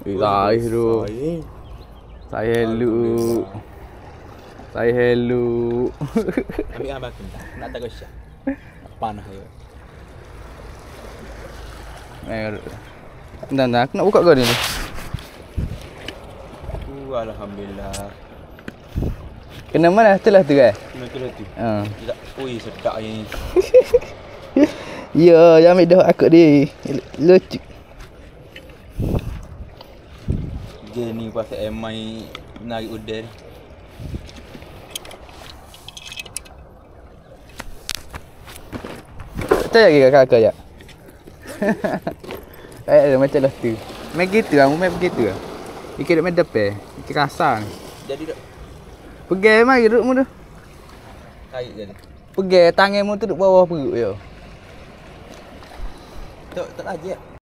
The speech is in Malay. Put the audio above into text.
Saya tu. Saya hello. Saya hello. Ambil abang aku. Nak tak kosyak. Panah je. Bentar, aku nak buka kau ni. Alhamdulillah. Kena mana telah tu kan? Kena tu. Ha. Tidak. Ui, sedap yang ni. Ya, yang ambil dah akak dia. Lucu. Dia ni pasal MI menarik udang. Percaya lagi kakak je. Ada macam lah tu. Main gitu lah, main begitu lah. Ikan main depan. Ikan kasar ni. Jadi tak? Pegang mari duduk mu tu. Tarik jadi. Pegang tanganmu tu duduk bawah perut je. Tak lagi.